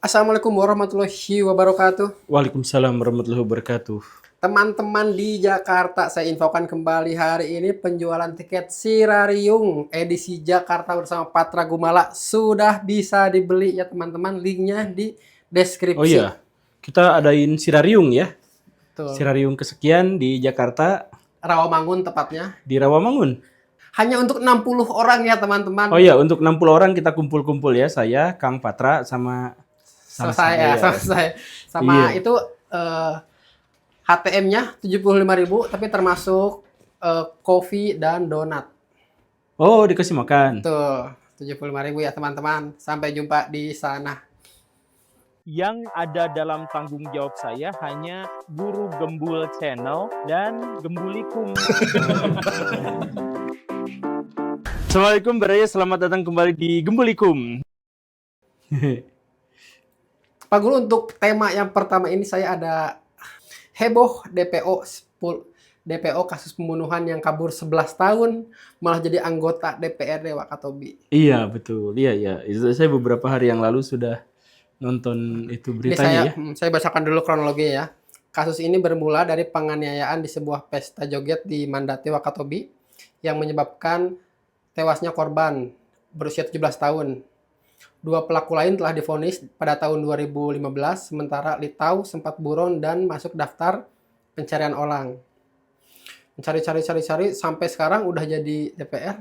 Assalamualaikum warahmatullahi wabarakatuh. Waalaikumsalam warahmatullahi wabarakatuh. Teman-teman di Jakarta, saya infokan kembali hari ini penjualan tiket Sirariung edisi Jakarta bersama Patra Gumala sudah bisa dibeli ya teman-teman. Linknya di Oh deskripsi. iya, kita adain Sirariung ya. Tuh, Sirariung kesekian di Jakarta, Rawamangun tepatnya. di Rawamangun. Hanya untuk 60 orang ya Oh teman-teman. iya, untuk 60 orang kita kumpul-kumpul ya. Saya, Kang Patra, sama Selesai ya, saya. selesai. Sama Iya. itu HTM-nya 75.000 tapi termasuk kopi dan donat. Oh, dikasih makan. Tuh, 75.000 ya teman-teman. Sampai jumpa di sana. Yang ada dalam tanggung jawab saya hanya Guru Gembul Channel dan Gembulikum. Assalamualaikum Baraya, selamat datang kembali di Gembulikum. Pak Guru, untuk tema yang pertama ini saya ada heboh DPO kasus pembunuhan yang kabur 11 tahun malah jadi anggota DPRD Wakatobi. Iya, betul. Iya. Itu saya beberapa hari yang lalu sudah nonton itu Ini beritanya ya. saya bacakan dulu kronologi ya. Kasus ini bermula dari penganiayaan di sebuah pesta joget di Mandate Wakatobi yang menyebabkan tewasnya korban berusia 17 tahun. Dua pelaku lain telah divonis pada tahun 2015, sementara Litau sempat buron dan masuk daftar pencarian orang. Mencari-cari sampai sekarang udah jadi DPR,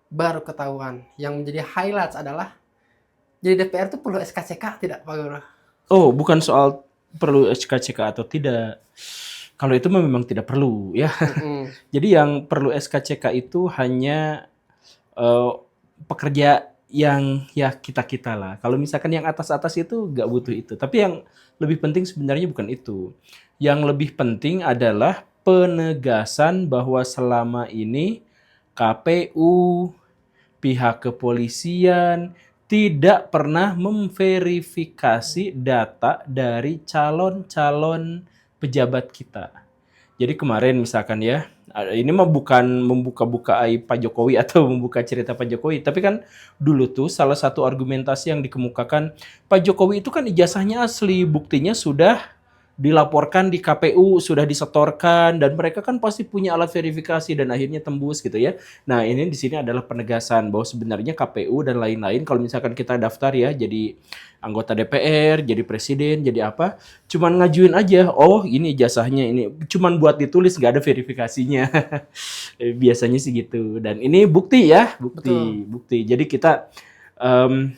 baru ketahuan. Yang menjadi highlights adalah jadi DPR itu perlu SKCK tidak, Pak Guru? Oh, bukan soal perlu SKCK atau tidak. Kalau itu memang tidak perlu ya. Jadi yang perlu SKCK itu hanya pekerja yang ya kita-kita lah. Kalau misalkan yang atas-atas itu nggak butuh itu. Tapi yang lebih penting sebenarnya bukan itu. Yang lebih penting adalah penegasan bahwa selama ini KPU, pihak kepolisian tidak pernah memverifikasi data dari calon-calon pejabat kita. Jadi kemarin misalkan ya, ini mah bukan membuka-buka aib Pak Jokowi atau membuka cerita Pak Jokowi, tapi kan dulu tuh salah satu argumentasi yang dikemukakan, Pak Jokowi itu kan ijazahnya asli, buktinya sudah dilaporkan di KPU, sudah disetorkan, dan mereka kan pasti punya alat verifikasi dan akhirnya tembus gitu ya. Nah ini di sini adalah penegasan bahwa sebenarnya KPU dan lain-lain kalau misalkan kita daftar ya jadi anggota DPR, jadi presiden, jadi apa, cuman ngajuin aja, oh ini ijazahnya ini, cuman buat ditulis nggak ada verifikasinya. Biasanya sih gitu. Dan ini bukti ya, Betul. bukti. Jadi kita em,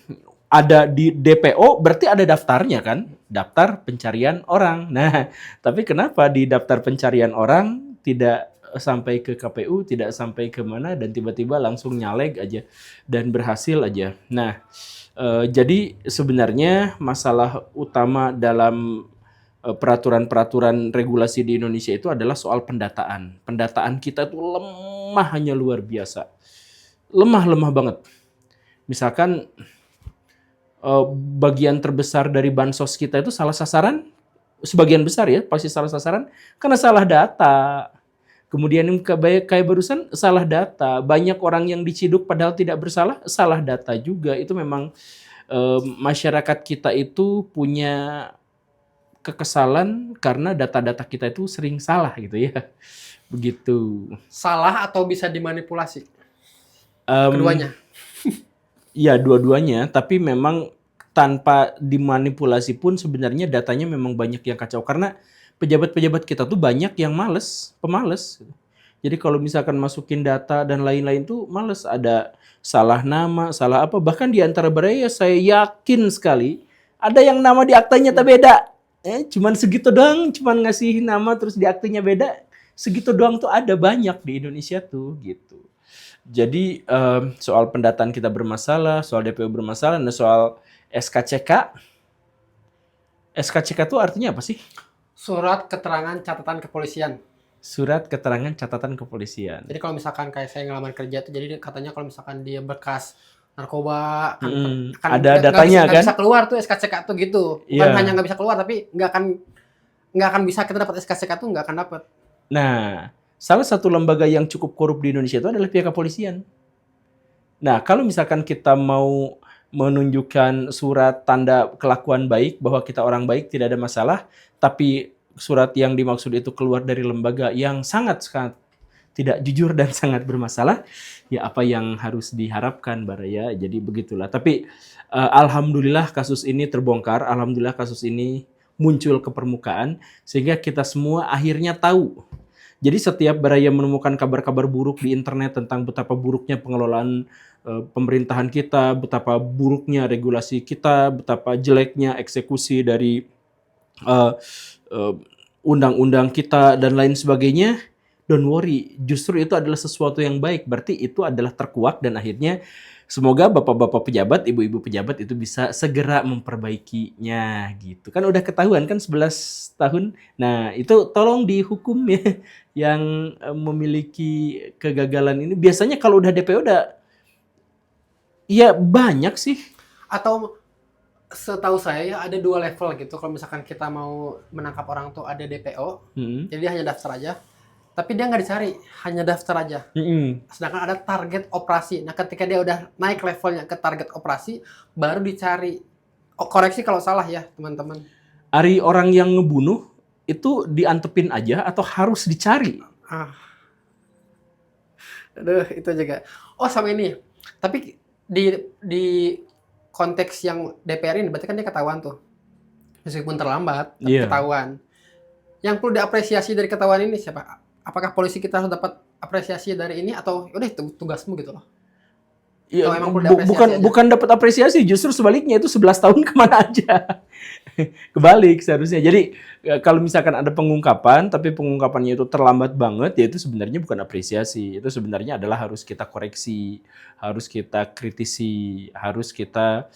ada di DPO berarti ada daftarnya kan, daftar pencarian orang. Nah, tapi kenapa di daftar pencarian orang tidak sampai ke KPU, tidak sampai ke mana dan tiba-tiba langsung nyaleg aja dan berhasil aja. Nah, jadi sebenarnya masalah utama dalam peraturan-peraturan regulasi di Indonesia itu adalah soal pendataan. Pendataan kita tuh lemah, hanya luar biasa. Lemah banget. Misalkan bagian terbesar dari bansos kita itu salah sasaran, sebagian besar ya pasti salah sasaran karena salah data. Kemudian yang kayak barusan salah data, banyak orang yang diciduk padahal tidak bersalah, salah data juga. Itu memang masyarakat kita itu punya kekesalan karena data-data kita itu sering salah gitu ya. Begitu. Salah atau bisa dimanipulasi? Um, Keduanya. Ya dua-duanya, tapi memang tanpa dimanipulasi pun sebenarnya datanya memang banyak yang kacau. Karena pejabat-pejabat kita tuh banyak yang pemalas. Jadi kalau misalkan masukin data dan lain-lain tuh males, ada salah nama, salah apa. Bahkan di antara Baraya saya yakin sekali ada yang nama di aktanya tak beda. Cuman segitu doang, cuman ngasih nama terus di aktanya beda. Segitu doang tuh ada banyak di Indonesia tuh gitu. Jadi soal pendataan kita bermasalah, soal DPO bermasalah, dan soal SKCK. SKCK itu artinya apa sih? Surat keterangan catatan kepolisian. Surat keterangan catatan kepolisian. Jadi kalau misalkan kayak saya ngelamar kerja tuh, jadi katanya kalau misalkan dia bekas narkoba kan Ada datanya nggak kan? bisa keluar tuh SKCK tuh gitu. Bukan Iya. hanya nggak bisa keluar tapi nggak akan bisa kita dapat SKCK tuh nggak akan dapat. Nah, salah satu lembaga yang cukup korup di Indonesia itu adalah pihak kepolisian. Nah, kalau misalkan kita mau menunjukkan surat tanda kelakuan baik bahwa kita orang baik, tidak ada masalah, tapi surat yang dimaksud itu keluar dari lembaga yang sangat tidak jujur dan sangat bermasalah, ya apa yang harus diharapkan Baraya. Jadi begitulah. Tapi alhamdulillah kasus ini terbongkar, alhamdulillah kasus ini muncul ke permukaan sehingga kita semua akhirnya tahu. Jadi setiap Baraya menemukan kabar-kabar buruk di internet tentang betapa buruknya pengelolaan pemerintahan kita, betapa buruknya regulasi kita, betapa jeleknya eksekusi dari undang-undang kita dan lain sebagainya, don't worry, justru itu adalah sesuatu yang baik. Berarti itu adalah terkuak dan akhirnya semoga bapak-bapak pejabat, ibu-ibu pejabat itu bisa segera memperbaikinya gitu. Kan udah ketahuan kan 11 tahun. Nah, itu tolong dihukum ya yang memiliki kegagalan ini. Biasanya kalau udah DPO udah ya banyak sih. Atau setahu saya ya ada 2 level gitu. Kalau misalkan kita mau menangkap orang tuh ada DPO, jadi dia hanya daftar aja. Tapi dia nggak dicari, hanya daftar aja. Sedangkan ada target operasi. Nah, ketika dia udah naik levelnya ke target operasi, baru dicari. Oh, koreksi kalau salah ya, teman-teman. Ari orang yang ngebunuh itu diantepin aja atau harus dicari? Aduh, itu juga. Oh, sama ini. Tapi di konteks yang DPR ini, berarti kan dia ketahuan tuh. Meskipun terlambat, tapi ketahuan. Yang perlu diapresiasi dari ketahuan ini siapa? Apakah polisi kita harus dapat apresiasi dari ini atau udah itu tugasmu gitu loh? Ya, bukan dapat apresiasi, justru sebaliknya itu 11 tahun kemana aja. Kebalik seharusnya. Jadi kalau misalkan ada pengungkapan, tapi pengungkapannya itu terlambat banget, ya itu sebenarnya bukan apresiasi. Itu sebenarnya adalah harus kita koreksi, harus kita kritisi, harus kita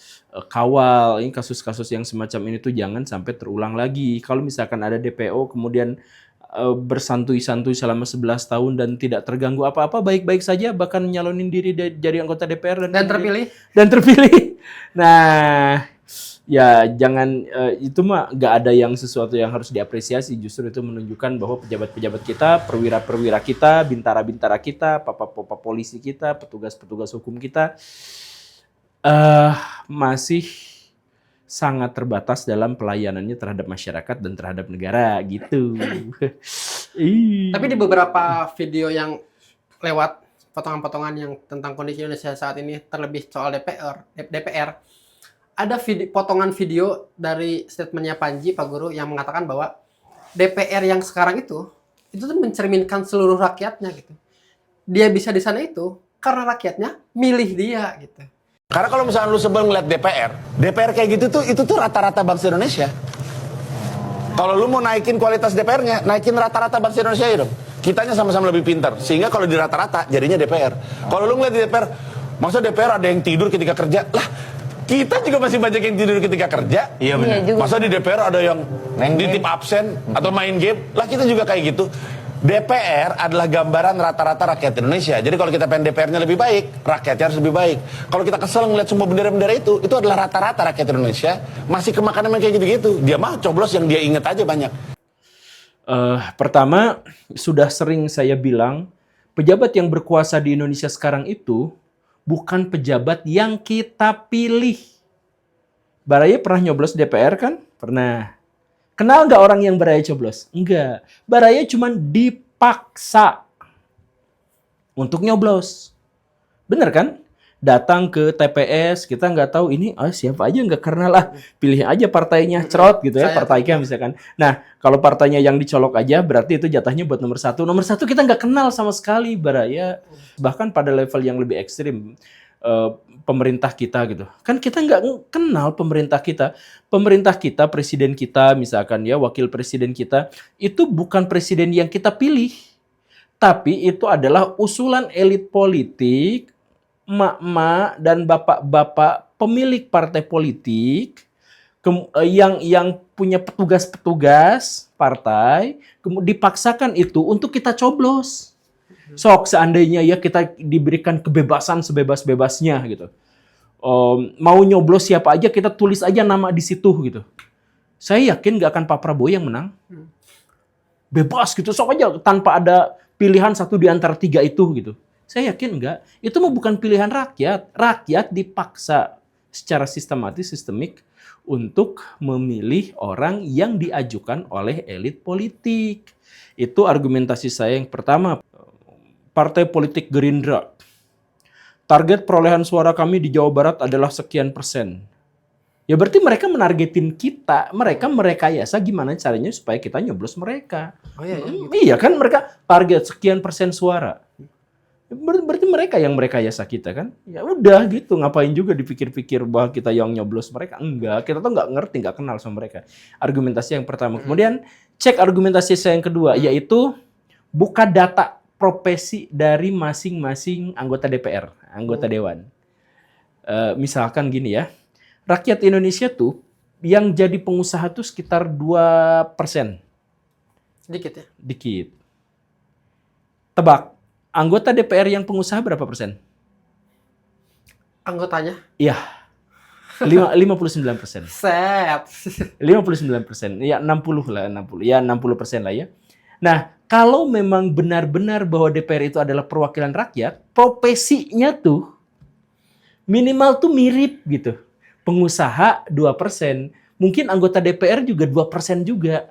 kawal. Ini kasus-kasus yang semacam ini tuh jangan sampai terulang lagi. Kalau misalkan ada DPO kemudian bersantui-santui selama 11 tahun dan tidak terganggu apa-apa, baik-baik saja, bahkan nyalonin diri jadi anggota DPR dan terpilih. Nah, ya jangan itu mah gak ada yang sesuatu yang harus diapresiasi, justru itu menunjukkan bahwa pejabat-pejabat kita, perwira-perwira kita, bintara-bintara kita, papa-papa polisi kita, petugas-petugas hukum kita masih sangat terbatas dalam pelayanannya terhadap masyarakat dan terhadap negara gitu. Tapi di beberapa video yang lewat potongan-potongan yang tentang kondisi Indonesia saat ini, terlebih soal DPR, ada potongan video dari statementnya Panji Pak Guru yang mengatakan bahwa DPR yang sekarang itu tuh mencerminkan seluruh rakyatnya gitu. Dia bisa di sana itu karena rakyatnya milih dia gitu. Karena kalau misalnya lu sebel ngeliat DPR kayak gitu tuh, itu tuh rata-rata bangsa Indonesia. Kalau lu mau naikin kualitas DPR-nya, naikin rata-rata bangsa Indonesia ya dong. Kitanya sama-sama lebih pintar, sehingga kalau di rata-rata jadinya DPR. Kalau lu ngeliat di DPR, masa DPR ada yang tidur ketika kerja? Lah, kita juga masih banyak yang tidur ketika kerja. Iya benar. Masa di DPR ada yang nitip absen atau main game? Lah kita juga kayak gitu. DPR adalah gambaran rata-rata rakyat Indonesia. Jadi kalau kita pengen DPR-nya lebih baik, rakyatnya harus lebih baik. Kalau kita kesel ngeliat semua bendera-bendera itu adalah rata-rata rakyat Indonesia masih kemakan kayak gitu-gitu. Dia mah coblos yang dia inget aja banyak. Pertama, sudah sering saya bilang, pejabat yang berkuasa di Indonesia sekarang itu bukan pejabat yang kita pilih. Baraya pernah nyoblos DPR kan? Pernah. Kenal nggak orang yang Baraya coblos? Enggak. Baraya cuma dipaksa untuk nyoblos. Bener kan? Datang ke TPS, kita nggak tahu ini siapa aja nggak kenal lah. Pilih aja partainya, cerot gitu ya, partainya misalkan. Nah, kalau partainya yang dicolok aja, berarti itu jatahnya buat nomor 1. Nomor 1 kita nggak kenal sama sekali Baraya. Bahkan pada level yang lebih ekstrim. Pemerintah kita gitu. Kan kita nggak kenal pemerintah kita. Pemerintah kita, presiden kita misalkan ya, wakil presiden kita, itu bukan presiden yang kita pilih. Tapi itu adalah usulan elit politik, emak-emak dan bapak-bapak pemilik partai politik yang punya petugas-petugas partai, kemudian dipaksakan itu untuk kita coblos. Sok seandainya ya kita diberikan kebebasan sebebas-bebasnya gitu. Mau nyoblos siapa aja kita tulis aja nama di situ gitu. Saya yakin nggak akan Pak Prabowo yang menang. Bebas gitu, sok aja tanpa ada pilihan satu di antara 3 itu gitu. Saya yakin enggak. Itu mah bukan pilihan rakyat. Rakyat dipaksa. secara sistematis, sistemik untuk memilih orang yang diajukan oleh elit politik. Itu argumentasi saya yang pertama. Partai politik Gerindra. Target perolehan suara kami di Jawa Barat adalah sekian persen. Ya berarti mereka menargetin kita, mereka merekayasa gimana caranya supaya kita nyoblos mereka. Oh iya, iya. Iya kan, mereka target sekian persen suara. Berarti mereka yang merekayasa kita kan? Ya udah gitu, ngapain juga dipikir-pikir bahwa kita yang nyoblos mereka? Enggak, kita tuh nggak ngerti, nggak kenal sama mereka. Argumentasi yang pertama. Kemudian cek argumentasi saya yang kedua, yaitu buka data profesi dari masing-masing anggota DPR, anggota Dewan. Misalkan gini ya, rakyat Indonesia tuh yang jadi pengusaha tuh sekitar 2%. Sedikit ya. Dikit. Tebak, anggota DPR yang pengusaha berapa persen? Anggotanya? Iya, 59%. Set. 59%. Ya 60 lah, 60. Ya 60% lah ya. Nah, kalau memang benar-benar bahwa DPR itu adalah perwakilan rakyat, profesinya tuh minimal tuh mirip gitu. Pengusaha 2%, mungkin anggota DPR juga 2% juga.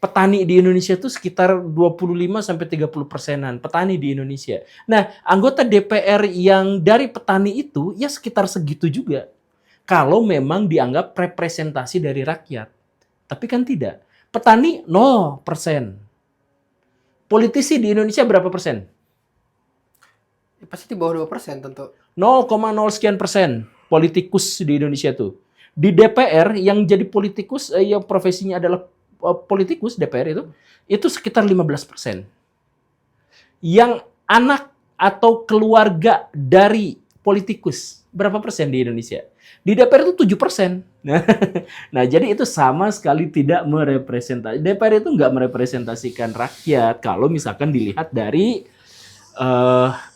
Petani di Indonesia tuh sekitar 25-30%-an petani di Indonesia. Nah, anggota DPR yang dari petani itu ya sekitar segitu juga. Kalau memang dianggap representasi dari rakyat. Tapi kan tidak. Petani 0%. Politisi di Indonesia berapa persen? Pasti di bawah 2% tentu. 0,0 sekian persen politikus di Indonesia tuh. Di DPR yang jadi politikus, yang profesinya adalah politikus DPR itu sekitar 15%. Yang anak atau keluarga dari politikus, berapa persen di Indonesia? Di DPR itu 7%. Nah, jadi itu sama sekali tidak merepresentasi. DPR itu nggak merepresentasikan rakyat kalau misalkan dilihat dari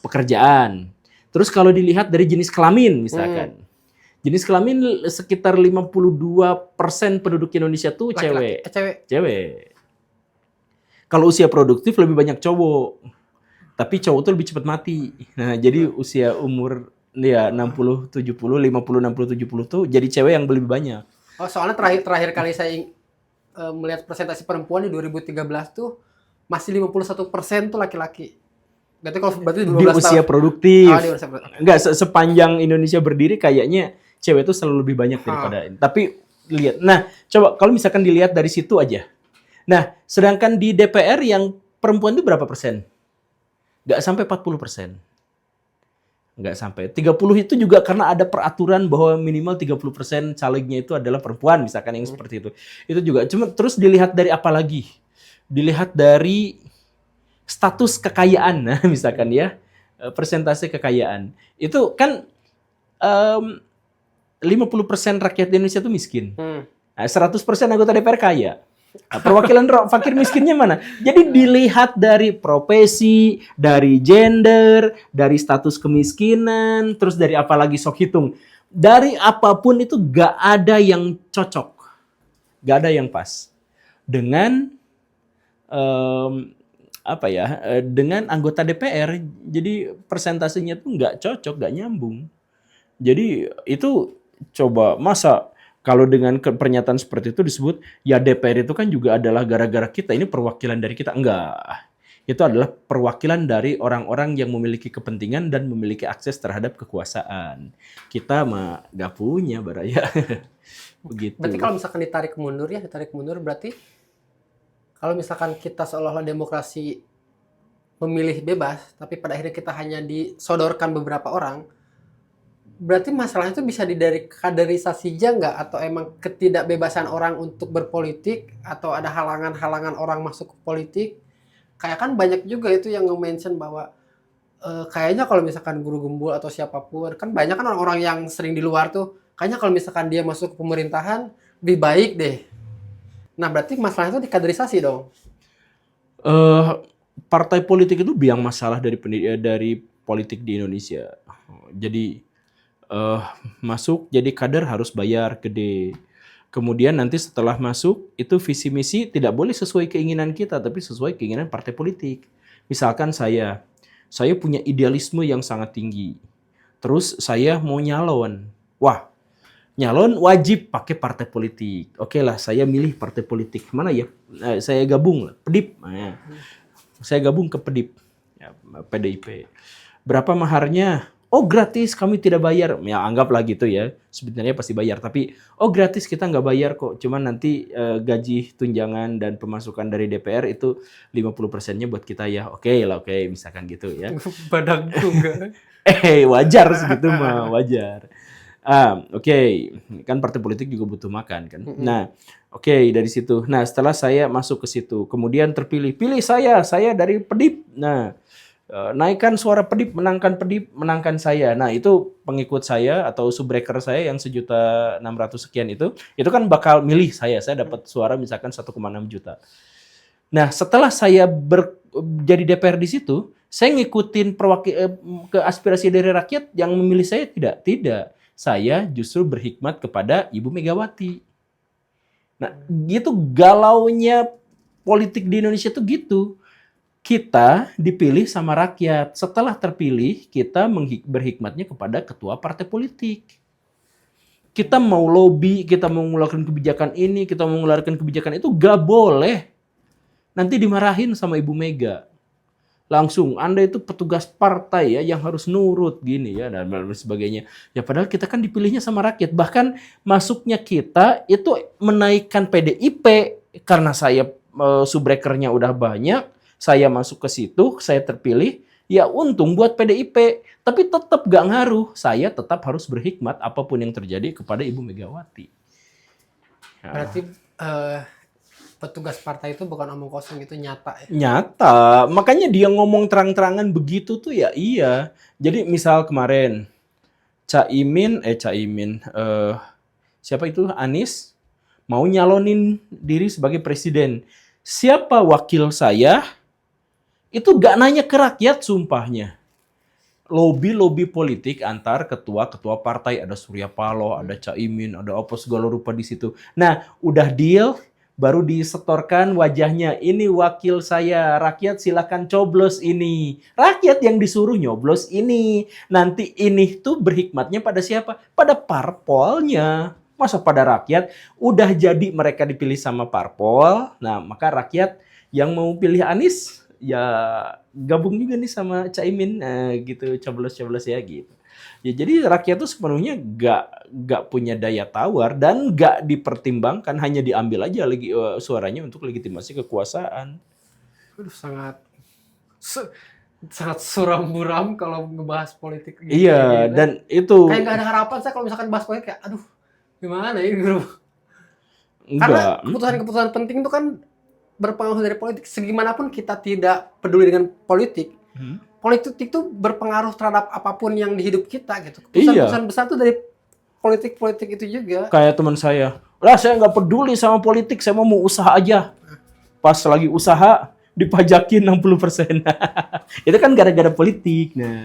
pekerjaan. Terus kalau dilihat dari jenis kelamin misalkan. Jenis kelamin sekitar 52% penduduk Indonesia tuh Laki-laki. cewek. Cewek. Kalau usia produktif lebih banyak cowok. Tapi cowok tuh lebih cepat mati. Nah, jadi usia umur ya 60, 70, 50, 60, 70 tuh jadi cewek yang lebih banyak. Oh, soalnya terakhir kali saya melihat presentasi perempuan di 2013 tuh masih 51% tuh laki-laki. Berarti 12 Di usia tahun. produktif. Oh, di usia produktif. Enggak, sepanjang Indonesia berdiri kayaknya cewek itu selalu lebih banyak daripada ini. Tapi lihat. Nah, coba kalau misalkan dilihat dari situ aja. Nah, sedangkan di DPR yang perempuan itu berapa persen? Nggak sampai 40%. Nggak sampai. 30 itu juga karena ada peraturan bahwa minimal 30% calegnya itu adalah perempuan, misalkan yang seperti itu. Itu juga. Cuma terus dilihat dari apa lagi? Dilihat dari status kekayaan, nah, misalkan ya, persentase kekayaan. Itu kan 50% rakyat Indonesia itu miskin. Nah, 100% anggota DPR kaya. Nah, perwakilan fakir miskinnya mana? Jadi dilihat dari profesi, dari gender, dari status kemiskinan, terus dari apa lagi sok hitung. Dari apapun itu gak ada yang cocok. Gak ada yang pas. Dengan dengan anggota DPR, jadi persentasenya tuh nggak cocok, nggak nyambung. Jadi itu coba masa kalau dengan pernyataan seperti itu disebut ya DPR itu kan juga adalah gara-gara kita, ini perwakilan dari kita. Enggak. Itu adalah perwakilan dari orang-orang yang memiliki kepentingan dan memiliki akses terhadap kekuasaan. Kita mah nggak punya, Baraya. Begitu. Berarti kalau misalkan ditarik mundur berarti kalau misalkan kita seolah-olah demokrasi memilih bebas, tapi pada akhirnya kita hanya disodorkan beberapa orang, berarti masalahnya itu bisa dari kaderisasi aja nggak? Atau emang ketidakbebasan orang untuk berpolitik? Atau ada halangan-halangan orang masuk ke politik? Kayak kan banyak juga itu yang nge-mention bahwa kayaknya kalau misalkan guru gembul atau siapapun, kan banyak kan orang-orang yang sering di luar tuh, kayaknya kalau misalkan dia masuk ke pemerintahan, lebih baik deh. Nah, berarti masalahnya itu di kaderisasi dong. Partai politik itu biang masalah dari politik di Indonesia. Jadi masuk jadi kader harus bayar gede. Kemudian nanti setelah masuk itu visi misi tidak boleh sesuai keinginan kita, tapi sesuai keinginan partai politik. Misalkan saya punya idealisme yang sangat tinggi. Terus saya mau nyalon. Wah, nyalon wajib pakai partai politik. Oke lah, saya milih partai politik. Mana ya? Saya gabung lah, PDIP. Nah, saya gabung ke PDIP, ya, PDIP. Berapa maharnya? Oh gratis, kami tidak bayar. Ya anggaplah gitu ya. Sebenarnya pasti bayar. Tapi oh gratis, kita nggak bayar kok. Cuman nanti gaji, tunjangan, dan pemasukan dari DPR itu 50%-nya buat kita ya. Oke lah, oke. Misalkan gitu ya. Badak juga. Wajar segitu mah, wajar. Oke. Kan partai politik juga butuh makan kan. Nah, oke, dari situ. Nah, setelah saya masuk ke situ, kemudian terpilih. Pilih saya dari PDIP. Nah, naikkan suara PDIP, menangkan saya. Nah, itu pengikut saya atau subbreaker saya yang 1.600.000 sekian itu kan bakal milih saya. Saya dapat suara misalkan 1,6 juta. Nah, setelah saya jadi DPR di situ, saya ngikutin ke aspirasi dari rakyat yang memilih saya tidak. Saya justru berhikmat kepada Ibu Megawati. Nah, gitu galaunya politik di Indonesia tuh gitu. Kita dipilih sama rakyat. Setelah terpilih, kita berhikmatnya kepada ketua partai politik. Kita mau lobby, kita mau mengeluarkan kebijakan ini, kita mau mengeluarkan kebijakan itu, gak boleh. Nanti dimarahin sama Ibu Mega. Langsung, Anda itu petugas partai ya yang harus nurut gini ya dan sebagainya. Ya padahal kita kan dipilihnya sama rakyat. Bahkan masuknya kita itu menaikkan PDIP karena saya subbreakernya udah banyak. Saya masuk ke situ, saya terpilih. Ya untung buat PDIP. Tapi tetap gak ngaruh. Saya tetap harus berhikmat apapun yang terjadi kepada Ibu Megawati. Ya. Berarti petugas partai itu bukan omong kosong, itu nyata ya? Nyata. Makanya dia ngomong terang-terangan begitu tuh ya iya. Jadi misal kemarin Caimin, siapa itu? Anies mau nyalonin diri sebagai presiden. Siapa wakil saya? Itu gak nanya ke rakyat sumpahnya. Lobby politik antar ketua-ketua partai. Ada Surya Paloh, ada Caimin, ada apa segala rupa di situ. Nah, udah deal, baru disetorkan wajahnya. Ini wakil saya, rakyat silakan coblos ini. Rakyat yang disuruh nyoblos ini. Nanti ini tuh berhikmatnya pada siapa? Pada parpolnya. Masa pada rakyat? Udah jadi mereka dipilih sama parpol. Nah, maka rakyat yang mau pilih Anies, ya gabung juga nih sama Caimin. Gitu, coblos-coblos ya gitu. Ya, jadi rakyat tuh sepenuhnya gak punya daya tawar dan gak dipertimbangkan, hanya diambil aja lagi suaranya untuk legitimasi kekuasaan. Sangat suram buram kalau ngebahas politik gitu. Iya, gitu. dan itu kayak gak ada harapan saya kalau misalkan bahas politik, kayak aduh gimana ya gitu. enggak. Karena keputusan-keputusan penting itu kan berpengaruh dari politik. Segimanapun kita tidak peduli dengan politik, politik itu berpengaruh terhadap apapun yang di hidup kita gitu. Keputusan-keputusan besar itu dari politik itu juga. Kayak teman saya, lah saya nggak peduli sama politik, saya mau usaha aja. Pas lagi usaha dipajakin 60%. Itu kan gara-gara politik. Nah.